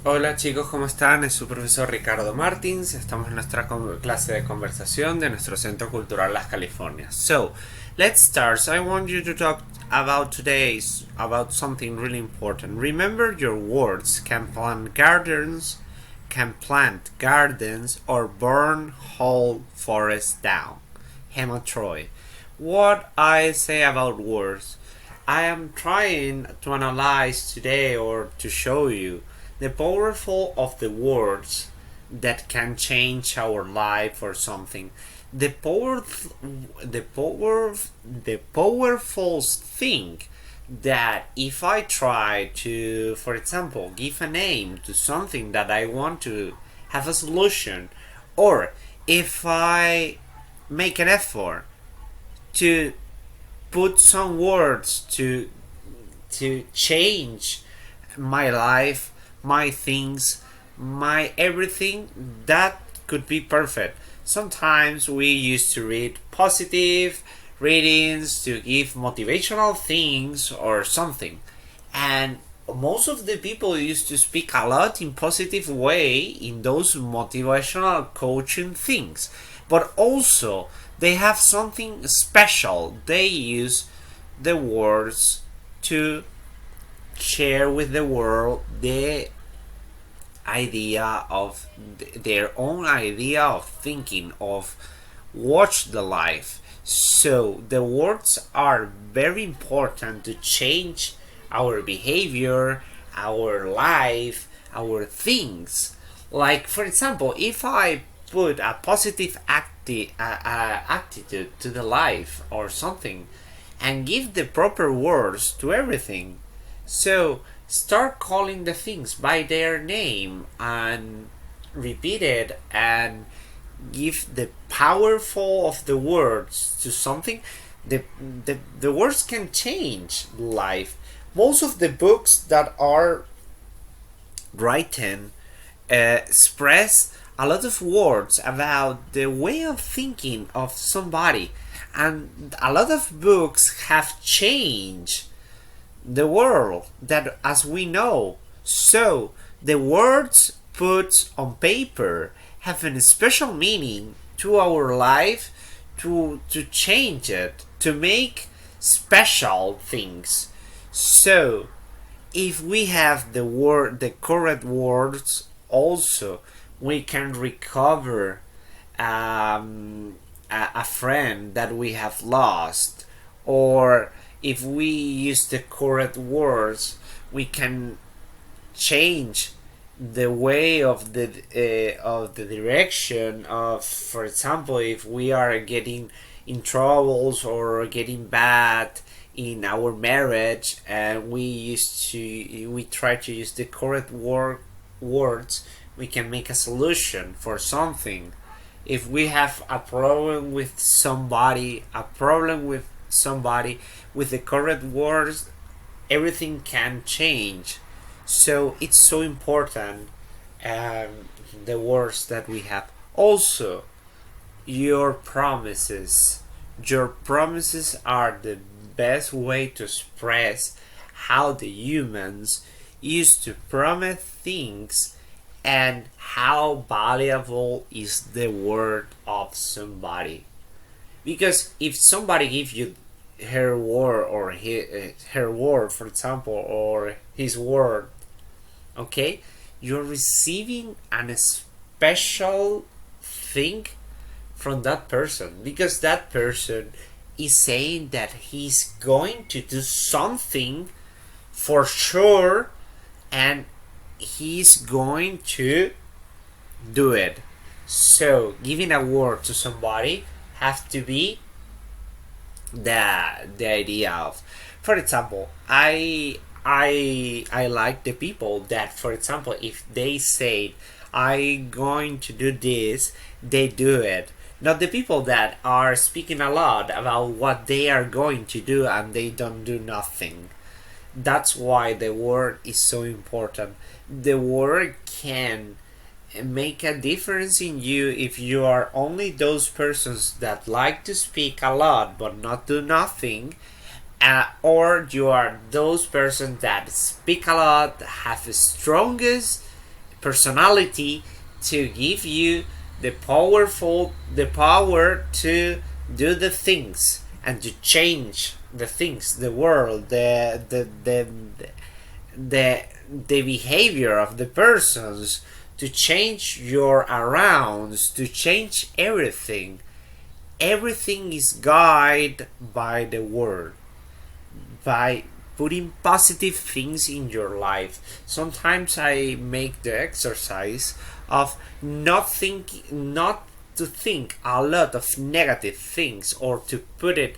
Hola chicos, ¿cómo están? Es su profesor Ricardo Martins. Estamos en nuestra clase de conversación de nuestro Centro Cultural Las Californias. So, let's start. So I want you to talk about about something really important. Remember your words. Can plant gardens or burn whole forests down. Emma Troy. What I say about words. I am trying to analyze today or to show you the powerful of the words that can change our life or something. The powerful thing that if I try to, for example, give a name to something that I want to have a solution, or if I make an effort to put some words to change my life, my things, my everything, that could be perfect. Sometimes we used to read positive readings to give motivational things or something, and most of the people used to speak a lot in positive way in those motivational coaching things, but also they have something special. They use the words to share with the world the idea of their own idea of thinking, of watch the life. So the words are very important to change our behavior, our life, our things. Like, for example, if I put a positive attitude to the life or something and give the proper words to everything, so start calling the things by their name and repeat it and give the powerful of the words to something. The words can change life. Most of the books that are written express a lot of words about the way of thinking of somebody, and a lot of books have changed the world that as we know. So the words put on paper have a special meaning to our life, to change it, to make special things. So if we have the correct words, also we can recover a friend that we have lost, or if we use the correct words, we can change the way of the direction of, for example, if we are getting in troubles or getting bad in our marriage, and we try to use the correct words, we can make a solution for something. If we have a problem with somebody, with the correct words, everything can change. So it's so important, the words that we have. Also, your promises are the best way to express how the humans used to promise things and how valuable is the word of somebody. Because if somebody gives you her word, or her word, for example, or his word, okay, you're receiving a special thing from that person, because that person is saying that he's going to do something for sure, and he's going to do it. So giving a word to somebody has to be the idea of, for example, I like the people that, for example, if they say I'm going to do this, they do it. Not the people that are speaking a lot about what they are going to do and they don't do nothing. That's why the word is so important. The word can make a difference in you if you are only those persons that like to speak a lot but not do nothing, or you are those persons that speak a lot, have the strongest personality to give you the power to do the things and to change the things, the world, the behavior of the persons, to change your arounds, to change everything. Everything is guided by the word, by putting positive things in your life. Sometimes I make the exercise of not to think a lot of negative things, or to put it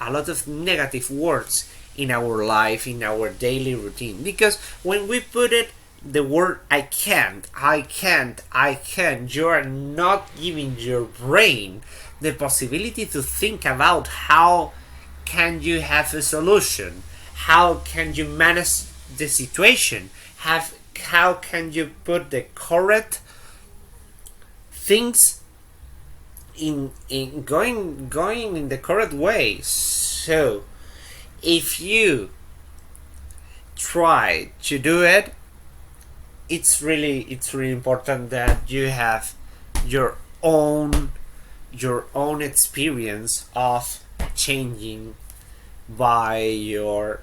a lot of negative words in our life, in our daily routine. Because when we put it the word I can't, you are not giving your brain the possibility to think about how can you have a solution, how can you manage the situation, how can you put the correct things in going in the correct way. So if you try to do it, it's really important that you have your own experience of changing by your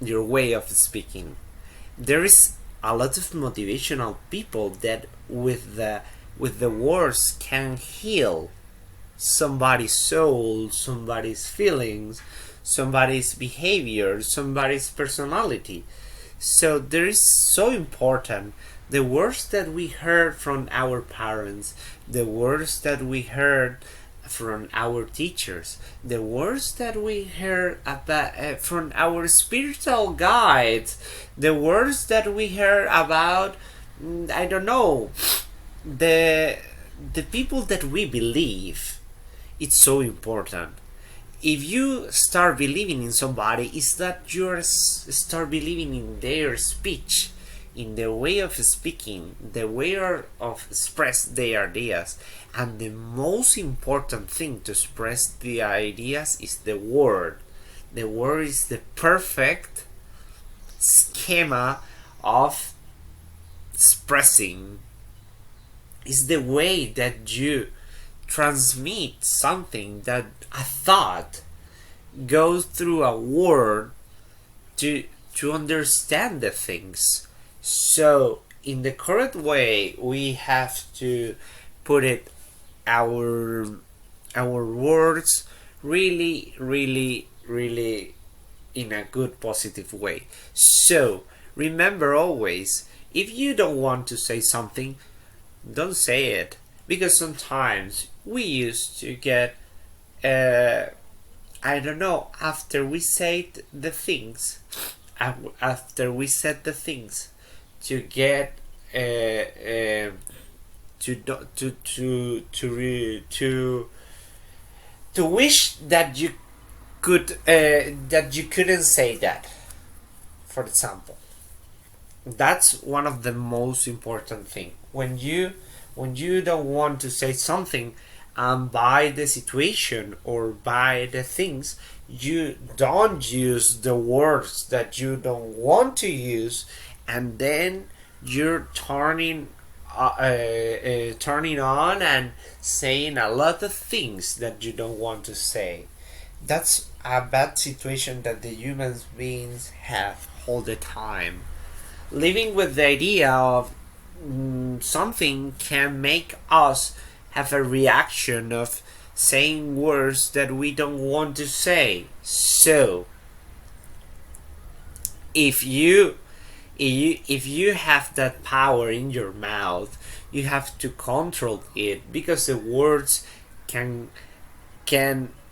way of speaking. There is a lot of motivational people that with the words can heal somebody's soul, somebody's feelings, somebody's behavior, somebody's personality. So there is so important the words that we heard from our parents, the words that we heard from our teachers, the words that we heard about, from our spiritual guides, the words that we heard about, I don't know, the people that we believe. It's so important. If you start believing in somebody, it's that you start believing in their speech, in their way of speaking, the way of express their ideas. And the most important thing to express the ideas is the word. The word is the perfect schema of expressing. It's the way that you transmit something, that a thought goes through a word to understand the things. So in the correct way, we have to put it our words really in a good positive way. So remember always, if you don't want to say something, don't say it, because sometimes we used to get I don't know, after we said the things to get to wish that you could that you couldn't say that. For example, that's one of the most important thing. When you don't want to say something, by the situation or by the things, you don't use the words that you don't want to use, and then you're turning on and saying a lot of things that you don't want to say. That's a bad situation that the human beings have all the time. Living with the idea of something can make us have a reaction of saying words that we don't want to say. So if you have that power in your mouth, you have to control it, because the words can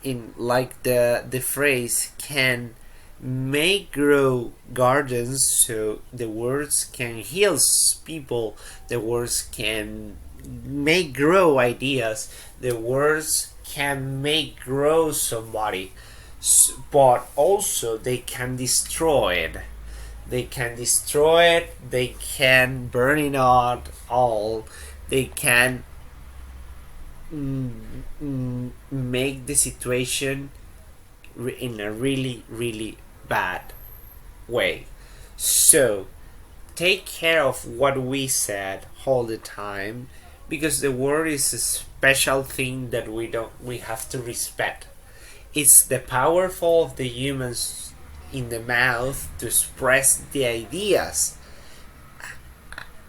in like the phrase can make grow gardens. So the words can heal people, the words can make grow ideas, the words can make grow somebody, but also they can destroy it. they can destroy it, they can burn it out all, they can make the situation in a really, really bad way. So take care of what we said all the time, because the word is a special thing that we have to respect. It's the powerful of the humans in the mouth to express the ideas,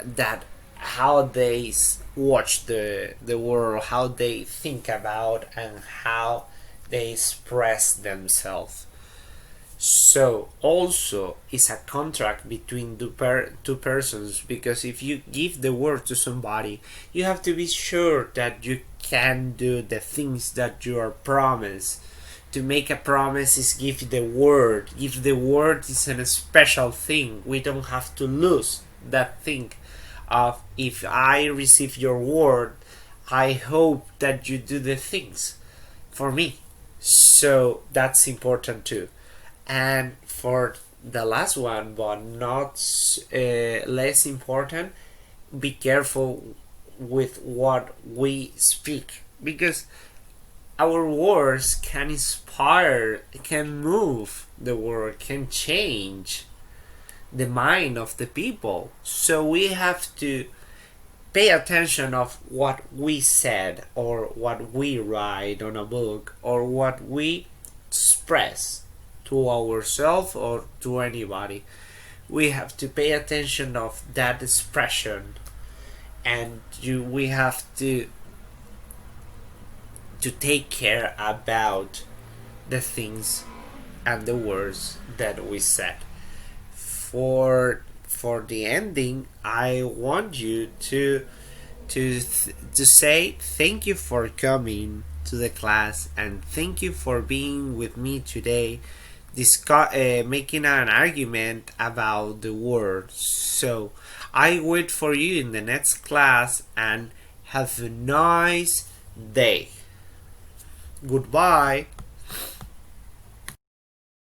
that how they watch the world, how they think about, and how they express themselves. So also it's a contract between two persons, because if you give the word to somebody, you have to be sure that you can do the things that you are promised. To make a promise is give the word. Give the word is a special thing. We don't have to lose that thing of, if I receive your word, I hope that you do the things for me. So that's important too. And for the last one, but not less important, be careful with what we speak, because our words can inspire, can move the world, can change the mind of the people. So we have to pay attention of what we said, or what we write on a book, or what we express to ourselves or to anybody. We have to pay attention of that expression, and we have to take care about the things and the words that we said. For the ending, I want you to say thank you for coming to the class, and thank you for being with me today, making an argument about the words. So I wait for you in the next class, and have a nice day. Goodbye.